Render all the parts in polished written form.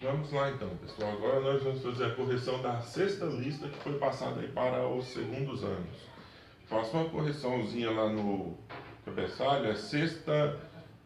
Vamos lá então, pessoal. Agora nós vamos fazer a correção da sexta lista que foi passada aí para os segundos anos. Faça uma correçãozinha lá no cabeçalho, é sexta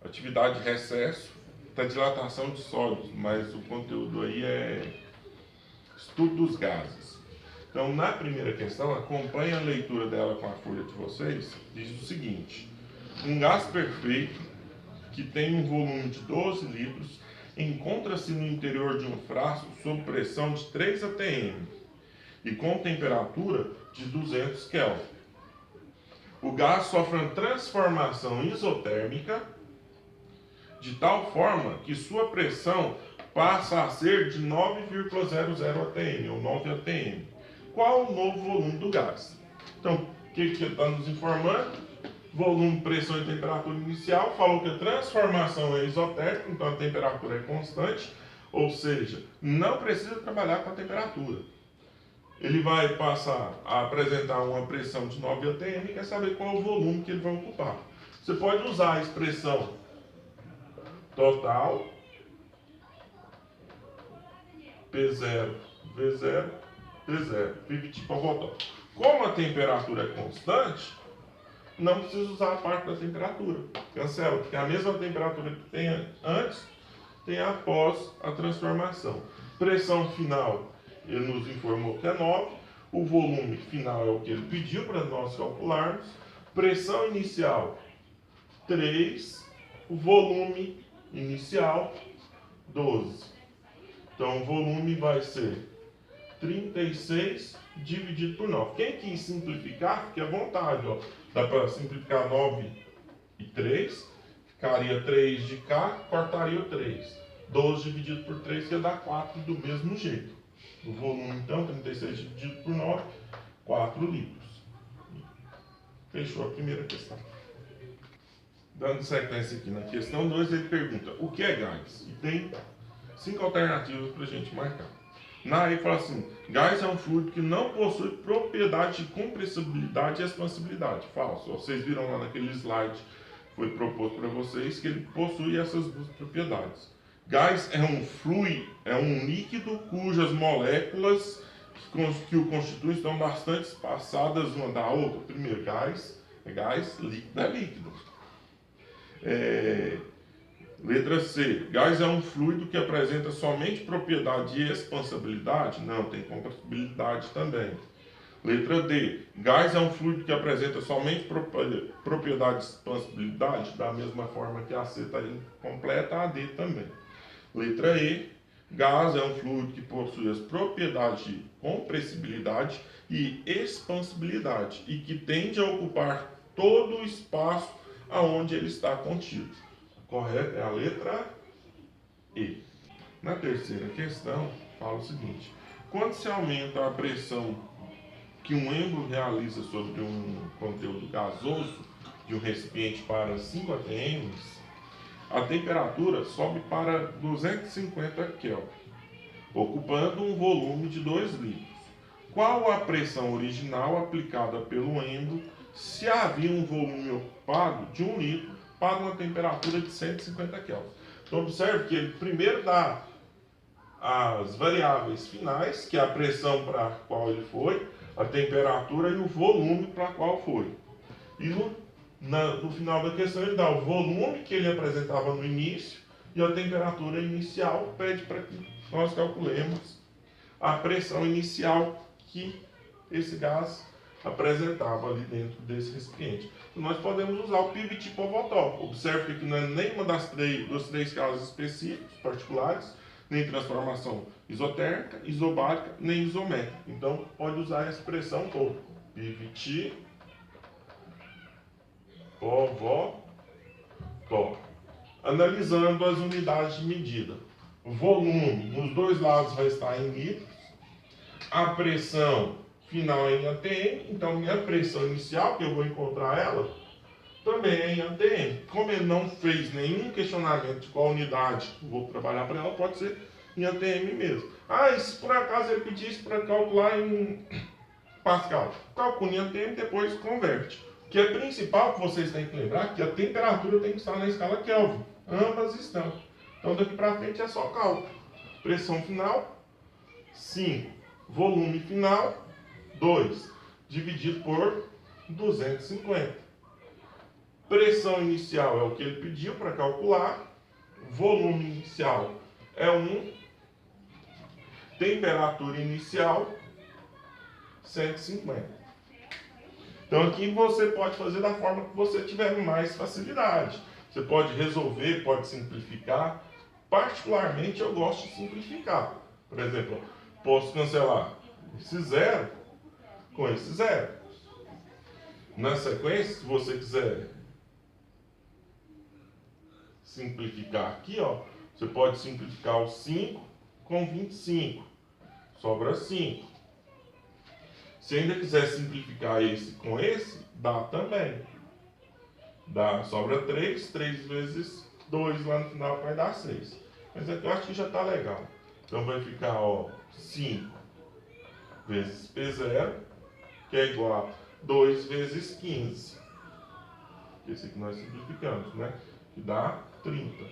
atividade de recesso da dilatação de sólidos, mas o conteúdo aí é estudo dos gases. Então, na primeira questão, acompanhe a leitura dela com a folha de vocês, diz o seguinte: um gás perfeito que tem um volume de 12 litros encontra-se no interior de um frasco sob pressão de 3 atm e com temperatura de 200 Kelvin. O gás sofre uma transformação isotérmica de tal forma que sua pressão passa a ser de 9,00 atm ou 9 atm. Qual o novo volume do gás? Então, o que ele está nos informando? Volume, pressão e temperatura inicial. Falou que a transformação é isotérmica, então a temperatura é constante, ou seja, não precisa trabalhar com a temperatura. Ele vai passar a apresentar uma pressão de 9 atm e quer saber qual é o volume que ele vai ocupar. Você pode usar a expressão total P0, V0, P0, pivot pivotó. Como a temperatura é constante, não precisa usar a parte da temperatura. Cancela, porque a mesma temperatura que tem antes, tem após a transformação. Pressão final, ele nos informou que é 9. O volume final é o que ele pediu para nós calcularmos. Pressão inicial, 3. O volume inicial, 12. Então, o volume vai ser 36 dividido por 9. Quem quis simplificar, fique à vontade. Ó. Dá para simplificar 9 e 3. Ficaria 3 de cá, cortaria o 3. 12 dividido por 3 ia dar 4 do mesmo jeito. O volume, então, 36 dividido por 9, 4 litros. Fechou a primeira questão. Dando sequência aqui na questão 2, ele pergunta: o que é gás? E tem 5 alternativas para a gente marcar. Na ele fala assim: gás é um fluido que não possui propriedade de compressibilidade e expansibilidade. Falso. Vocês viram lá naquele slide que foi proposto para vocês que ele possui essas duas propriedades. Gás é um fluido, é um líquido cujas moléculas que o constituem estão bastante espaçadas uma da outra. Primeiro, gás é gás, líquido é líquido. Letra C. Gás é um fluido que apresenta somente propriedade de expansibilidade? Não, tem compressibilidade também. Letra D. Gás é um fluido que apresenta somente propriedade de expansibilidade? Da mesma forma que a C está incompleta, a D também. Letra E. Gás é um fluido que possui as propriedades de compressibilidade e expansibilidade e que tende a ocupar todo o espaço aonde ele está contido. Correto é a letra E. Na terceira questão, fala o seguinte: quando se aumenta a pressão que um êmbolo realiza sobre um conteúdo gasoso de um recipiente para 5 atm, a temperatura sobe para 250 Kelvin, ocupando um volume de 2 litros. Qual a pressão original aplicada pelo êmbolo se havia um volume ocupado de 1 litro para uma temperatura de 150 Kelvin? Então observe que ele primeiro dá as variáveis finais, que é a pressão para a qual ele foi, a temperatura e o volume para a qual foi. E no final da questão ele dá o volume que ele apresentava no início e a temperatura inicial, pede para que nós calculemos a pressão inicial que esse gás apresentava ali dentro desse recipiente. Então, nós podemos usar o pivot pivotó. Observe que aqui não é nenhuma dos três casos específicos, particulares, nem transformação isotérmica, isobárica, nem isométrica. Então, pode usar a expressão toda. Pivot pivotó. Analisando as unidades de medida. O volume nos dois lados vai estar em litros. A pressão final é em atm, então minha pressão inicial, que eu vou encontrar ela, também é em atm. Como ele não fez nenhum questionamento de qual unidade eu vou trabalhar para ela, pode ser em atm mesmo. E se por acaso ele pedisse para calcular em Pascal, calcule em atm, depois converte. O que é principal que vocês têm que lembrar é que a temperatura tem que estar na escala Kelvin. Ambas estão. Então daqui para frente é só cálculo. Pressão final, 5. Volume final, 2. Dividido por 250. Pressão inicial é o que ele pediu para calcular. Volume inicial é 1. Temperatura inicial, 150. Então aqui você pode fazer da forma que você tiver mais facilidade. Você pode resolver, pode simplificar. Particularmente eu gosto de simplificar. Por exemplo, posso cancelar esse zero com esse zero. Na sequência, se você quiser simplificar aqui, ó, você pode simplificar o 5 com 25. Sobra 5. Se ainda quiser simplificar esse com esse, dá também. Sobra 3. 3 vezes 2 lá no final vai dar 6. Mas aqui eu acho que já está legal. Então vai ficar, ó, 5 vezes P0, que é igual a 2 vezes 15. Esse aqui nós simplificamos, né? Que dá 30.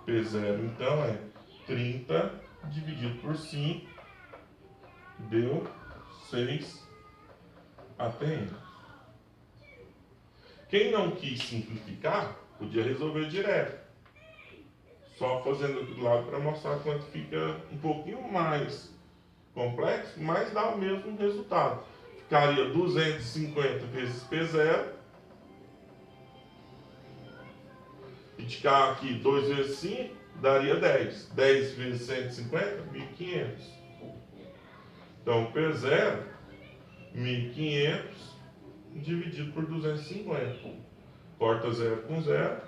P0 então é 30 dividido por 5, deu 6 ATM. Quem não quis simplificar, podia resolver direto. Só fazendo aqui do lado para mostrar quanto fica um pouquinho mais complexo, mas dá o mesmo resultado. Ficaria 250 vezes P0. Indicar aqui 2 vezes 5, daria 10. 10 vezes 150, 1.500. Então, P0, 1.500 dividido por 250. Corta 0 com 0.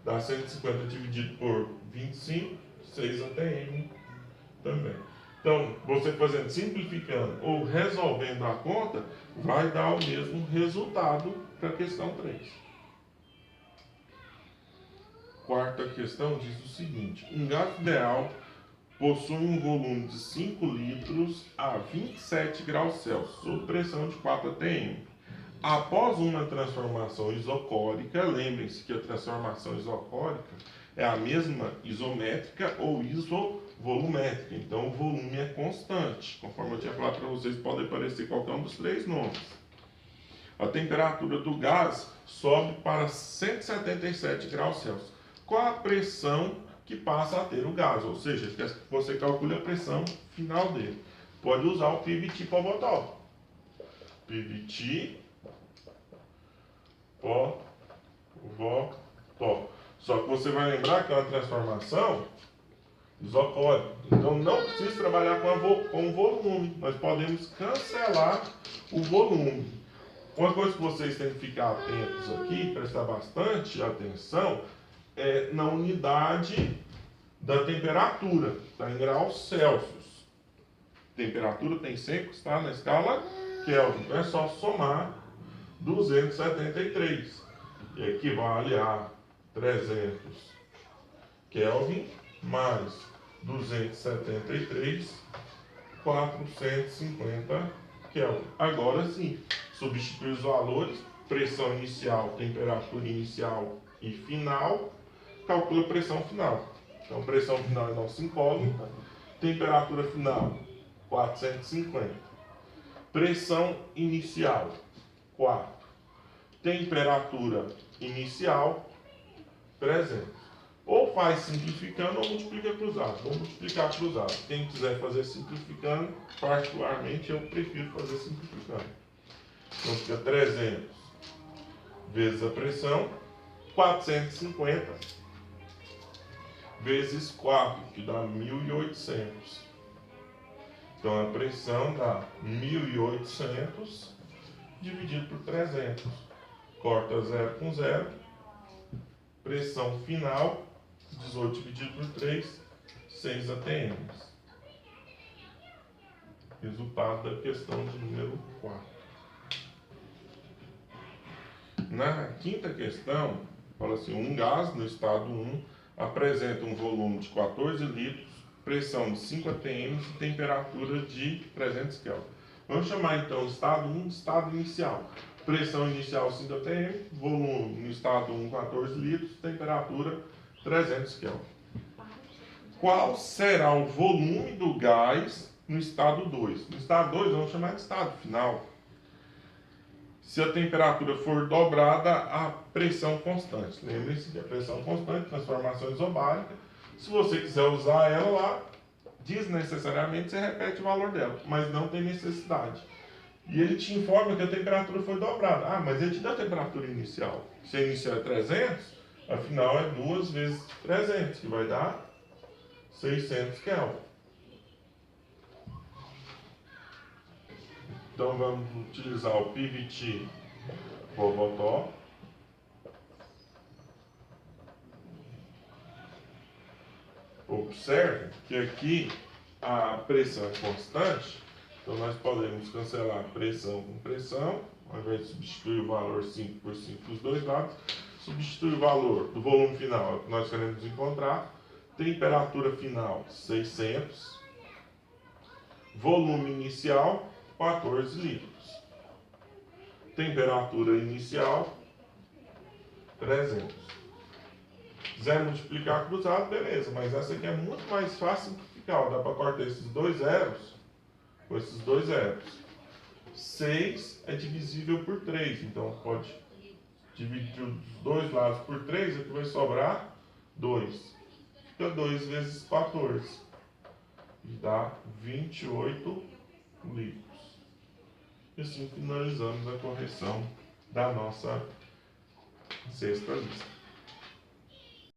Dá 150 dividido por 25, 6 ATM também. Então, você fazendo, simplificando ou resolvendo a conta, vai dar o mesmo resultado para a questão 3. Quarta questão diz o seguinte: um gás ideal possui um volume de 5 litros a 27 graus Celsius, sob pressão de 4 atm. Após uma transformação isocórica, lembrem-se que a transformação isocórica é a mesma isométrica ou isovolumétrica. Então, o volume é constante. Conforme eu tinha falado para vocês, pode aparecer qualquer um dos 3 nomes. A temperatura do gás sobe para 177 graus Celsius. Qual a pressão que passa a ter o gás? Ou seja, você calcula a pressão final dele. Pode usar o PVT Povodov. PVT Povodov. Só que você vai lembrar que é uma transformação isocórica. Então não precisa trabalhar com o volume. Nós podemos cancelar o volume. Uma coisa que vocês têm que ficar atentos aqui, prestar bastante atenção, é na unidade da temperatura, está em graus Celsius. Temperatura tem sempre que estar na escala Kelvin. Então é só somar 273, que equivale a 300 Kelvin mais 273, 450 Kelvin. Agora sim, substitui os valores, pressão inicial, temperatura inicial e final, calcula a pressão final. Então, pressão final é nossa incógnita, temperatura final, 450. Pressão inicial, 4. Temperatura inicial, 300. Ou faz simplificando ou multiplica cruzado. Vou multiplicar cruzado. Quem quiser fazer simplificando, particularmente eu prefiro fazer simplificando. Então fica 300 vezes a pressão, 450 vezes 4, que dá 1.800. Então a pressão dá 1.800 dividido por 300. Corta 0 com 0. Pressão final, 18 dividido por 3, 6 atm. Resultado da questão de número 4. Na quinta questão, fala assim: um gás no estado 1 apresenta um volume de 14 litros, pressão de 5 atm e temperatura de 300 Kelvin. Vamos chamar então o estado 1 de estado inicial. Pressão inicial 5 atm, volume no estado 1 14 litros, temperatura 300 Kelvin. Qual será o volume do gás no estado 2? No estado 2, vamos chamar de estado final. Se a temperatura for dobrada, a pressão constante. Lembre-se que a pressão constante, transformação isobárica. Se você quiser usar ela lá, desnecessariamente você repete o valor dela, mas não tem necessidade. E ele te informa que a temperatura foi dobrada. Ah, mas ele te dá a temperatura inicial. Se a inicial é 300, afinal é 2 vezes 300, que vai dar 600 Kelvin. Então vamos utilizar o PVT Bobotó. Observe que aqui a pressão é constante, então nós podemos cancelar pressão com pressão, ao invés de substituir o valor 5 por 5 dos dois lados, substituir o valor do volume final, é o que nós queremos encontrar, temperatura final 600, volume inicial 14 litros, temperatura inicial 300. Quiser multiplicar cruzado, beleza, mas essa aqui é muito mais fácil simplificar. Dá para cortar esses dois zeros com esses dois zeros. 6 é divisível por 3, então pode dividir os dois lados por 3, aqui vai sobrar 2. Fica 2 vezes 14, e dá 28 litros. E assim finalizamos a correção da nossa sexta lista.